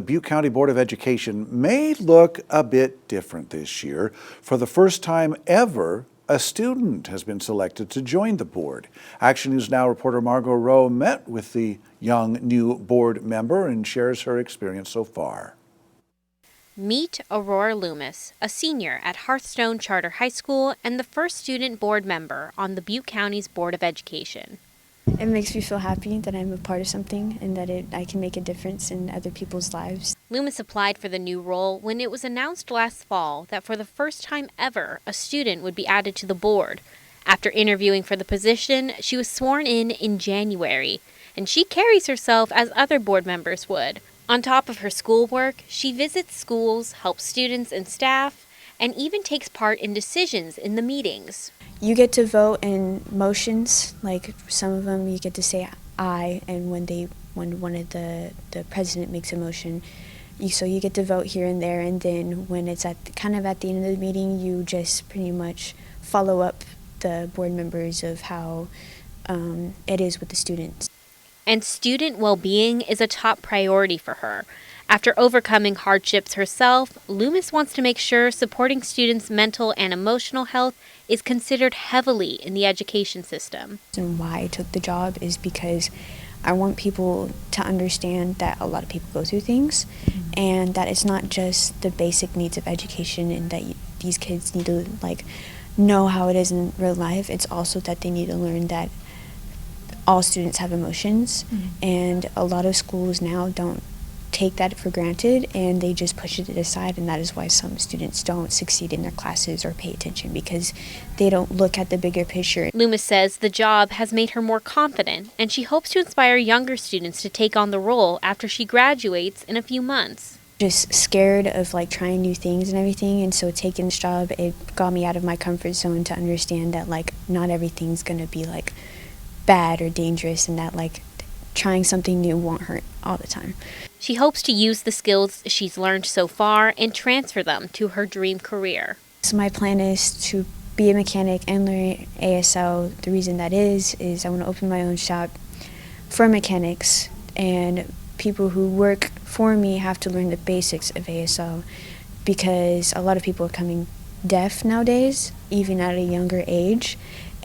The Butte County Board of Education may look a bit different this year. For the first time ever, a student has been selected to join the board. Action News Now reporter Margot Rowe met with the young new board member and shares her experience so far. Meet Aurora Loomis, a senior at Hearthstone Charter High School and the first student board member on the Butte County's Board of Education. It makes me feel happy that I'm a part of something and that I can make a difference in other people's lives. Loomis applied for the new role when it was announced last fall that for the first time ever, a student would be added to the board. After interviewing for the position, she was sworn in January, and she carries herself as other board members would. On top of her schoolwork, she visits schools, helps students and staff, and even takes part in decisions in the meetings. You get to vote in motions, like some of them you get to say aye, and when one of the president makes a motion, so you get to vote here and there, and then when it's at the end of the meeting, you just pretty much follow up the board members of how it is with the students. And student well-being is a top priority for her. After overcoming hardships herself, Loomis wants to make sure supporting students' mental and emotional health is considered heavily in the education system. And why I took the job is because I want people to understand that a lot of people go through things, and that it's not just the basic needs of education and that these kids need to know how it is in real life. It's also that they need to learn that all students have emotions, and a lot of schools now don't take that for granted and they just push it aside, and that is why some students don't succeed in their classes or pay attention, because they don't look at the bigger picture. Loomis says the job has made her more confident, and she hopes to inspire younger students to take on the role after she graduates in a few months. Just scared of trying new things and everything, and so taking this job, it got me out of my comfort zone to understand that not everything's gonna be bad or dangerous, and that trying something new won't hurt all the time. She hopes to use the skills she's learned so far and transfer them to her dream career. So my plan is to be a mechanic and learn ASL. The reason that is I want to open my own shop for mechanics, and people who work for me have to learn the basics of ASL, because a lot of people are becoming deaf nowadays, even at a younger age.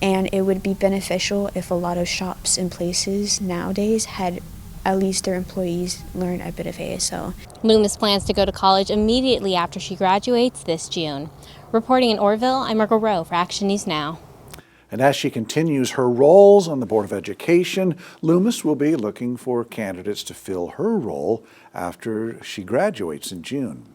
And it would be beneficial if a lot of shops and places nowadays had at least their employees learn a bit of ASL. Loomis plans to go to college immediately after she graduates this June. Reporting in Orrville, I'm Margot Rowe for Action News Now. And as she continues her roles on the Board of Education, Loomis will be looking for candidates to fill her role after she graduates in June.